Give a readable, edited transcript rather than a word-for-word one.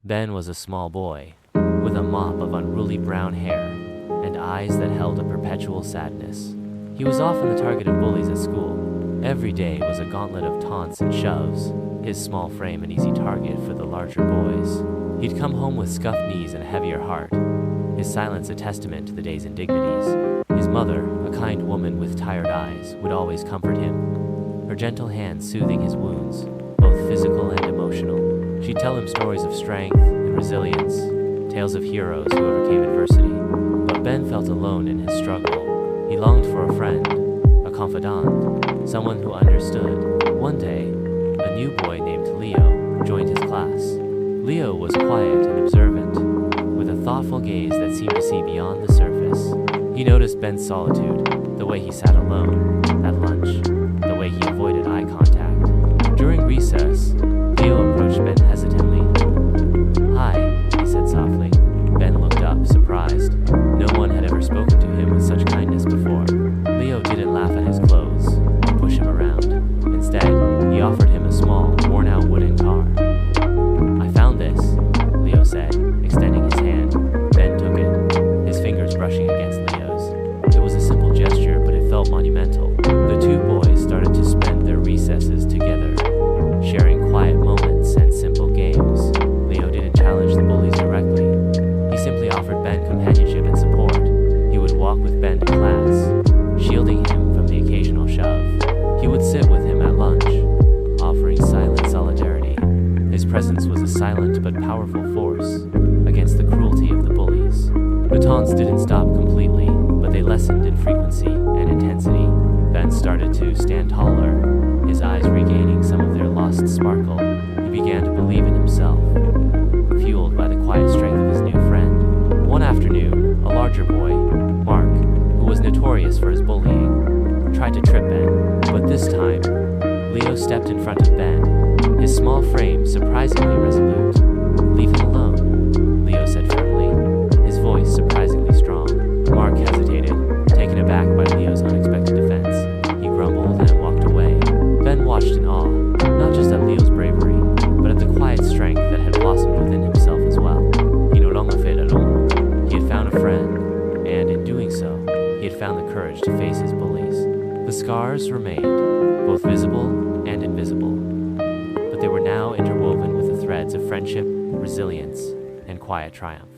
Ben was a small boy, with a mop of unruly brown hair and eyes that held a perpetual sadness. He was often the target of bullies at school. Every day was a gauntlet of taunts and shoves, his small frame an easy target for the larger boys. He'd come home with scuffed knees and a heavier heart, his silence a testament to the day's indignities. His mother, a kind woman with tired eyes, would always comfort him, her gentle hands soothing his wounds, both physical and emotional. She'd tell him stories of strength and resilience, tales of heroes who overcame adversity. But Ben felt alone in his struggle. He longed for a friend, a confidant, someone who understood. One day, a new boy named Leo joined his class. Leo was quiet and observant, with a thoughtful gaze that seemed to see beyond the surface. He noticed Ben's solitude, the way he sat alone at lunch, the way he avoided eye contact. During recess, Leo approached Ben hesitantly. "Hi," he said softly. Ben looked up, surprised. No one had ever spoken to him with such kindness before. Leo didn't laugh at his clothes or push him around. Instead, he offered him a small, worn-out wooden car. "I found this," Leo said, extending his hand. Ben took it, his fingers brushing against Leo's. It was a simple gesture, but it felt monumental. The two boys started to spend their recesses together, sharing quiet moments and simple games. Leo didn't challenge the bullies directly. He simply offered Ben companionship and support. He would walk with Ben to class, shielding him from the occasional shove. He would sit with him at lunch, offering silent solidarity. His presence was a silent but powerful force against the cruelty of the bullies. The taunts didn't stop completely, but they lessened in frequency and intensity. Ben started to stand taller, his eyes regaining some of their lost sparkle. He began to believe in himself, fueled by the quiet strength of his new friend. One afternoon, a larger boy, Mark, who was notorious for his bullying, tried to trip Ben, but this time, Leo stepped in front of Ben, his small frame surprisingly resolute. "Leave him alone," Leo said firmly, his voice surprisingly strong. Mark hesitated, taken aback by Leo's unexpected defense. He grumbled and walked away. Ben watched in awe, not just at Leo's bravery, but at the quiet strength that had blossomed within himself as well. He no longer fit alone. He had found a friend, and in doing so, he had found the courage to face his bullies. The scars remained, both visible and invisible, but they were now interwoven with the threads of friendship, resilience, and quiet triumph.